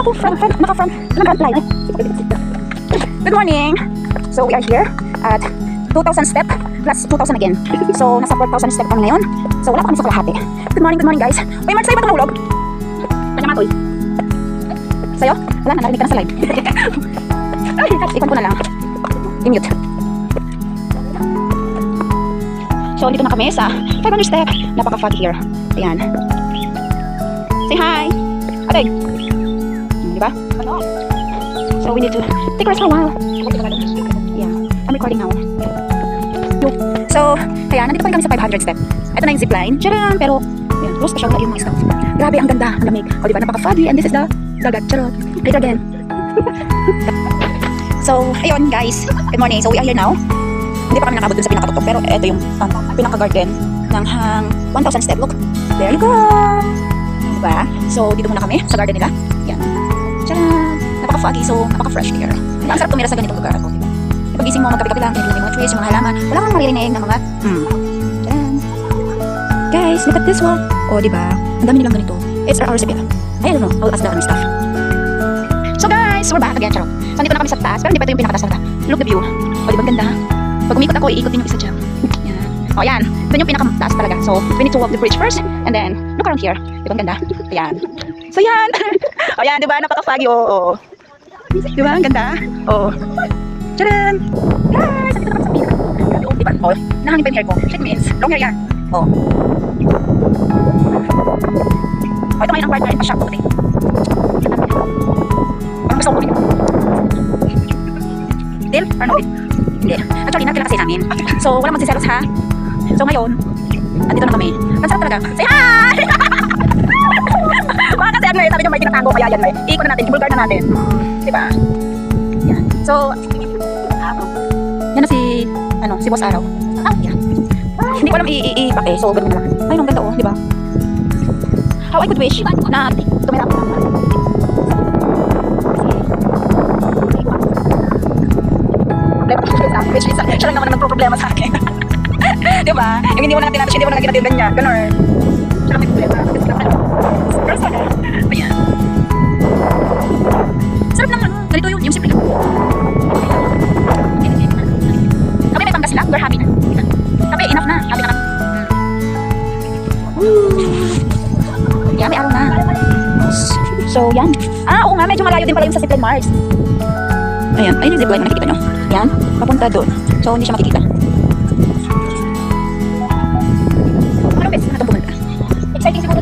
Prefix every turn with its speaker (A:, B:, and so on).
A: ako, naka-front, naka-line. Good morning! So we are here at 2,000 step plus 2,000 again. So nasa 4,000 step kami ngayon. So wala pa kami sa kalahati. Good morning guys. Uy Mark, sa'yo ba tumulog? Kanya matoy. Sa'yo? Wala na, narinig ka na sa live. Ay, ikon ko na lang. I-mute. So dito na kami sa 500 step. Napaka-foggy here. Ayan. Say hi! Atay! Diba? So we need to take rest for a while. Yeah, I'm recording now. So, kaya nandito pa rin kami sa 500 step. Ito na yung zipline. Charan! Pero, yan, close pa siya. Wala yung mga stuff. Grabe, ang ganda. Ang lamig. O diba, napaka-foggy. And this is the dagat. Charot. Later again. So, ayun guys. Good morning. So, we are here now. Hindi pa kami nakabot dun sa pinakatutok. Pero ito yung pinaka-garden ng hang 1,000 step. Look. There you go. Diba? So, dito muna kami sa garden nila. Yan. Charan! Napaka-foggy. So, napaka-fresh here. Ang sarap tumira sa ganitong lugar. O, diba? Pagising mo, magkape-kape lang, tinitignan yung mga trees, yung mga halaman. Wala kang maririnig ng mga, Tadaan. Guys, look at this one. O, diba? Ang dami nilang ganito. It's our recipe. I don't know. I'll ask the stuff. So guys, we're back again, charot. So, nandito na kami sa taas, pero hindi pa ito yung pinakataas na. Look the view. O, diba? Ganda. Pag umikot ako, iikot din yung isa dyan. Yan. O, yan. Doon yung pinakataas talaga. So, we need to walk the bridge first, and then, look around here. Diba? Ang ganda. Ayan. So, yan. O, yan. Diba? Napaka-foggy. O. Diba? Ang ganda. O. Tadaan! Guys! Nandito naman sa pila. Grabe, diba? Oh, nahangin pa yung hair ko. Check me ins. Long hair yan. Oh. Oh, ito ngayon ang partner in pa-shop ko. Parang gusto ko ulit. Deal? Or no deal? Hindi. Actually, nagkila kasi namin. So, walang magsiselos ha. So, ngayon, andito na kami. Ang sarap talaga. Say hi! Baka kasi ano eh, sabi nyo may tinatago. Kaya yan may. Iikot na natin. I-bulgar na natin. Diba? Yan. So, yan na si Boss Araw. Yan. Hindi ko alam i-pack eh. So, ganun na lang. Ay, ang ganda oh, di ba? How I could wish na tumira ako ng siya lang naman ang problema sa akin. Di ba? Yung hindi mo na natin, hindi mo na natin ganyan. Ganun. Siya lang may problema. Ayan. Sarap naman. Ganito yung simple lang. Kami may panggas lang, we're happy na. Kami enough na, happy na kami. Yeah, may araw na. So, yan. Oo nga, medyo malayo din pala yung sa zipline Mars. Ayan, ayun yung zipline, nakikita nyo. Yan, papunta doon. So, hindi siya makikita. Anong best na itong pumunta? Exciting siguro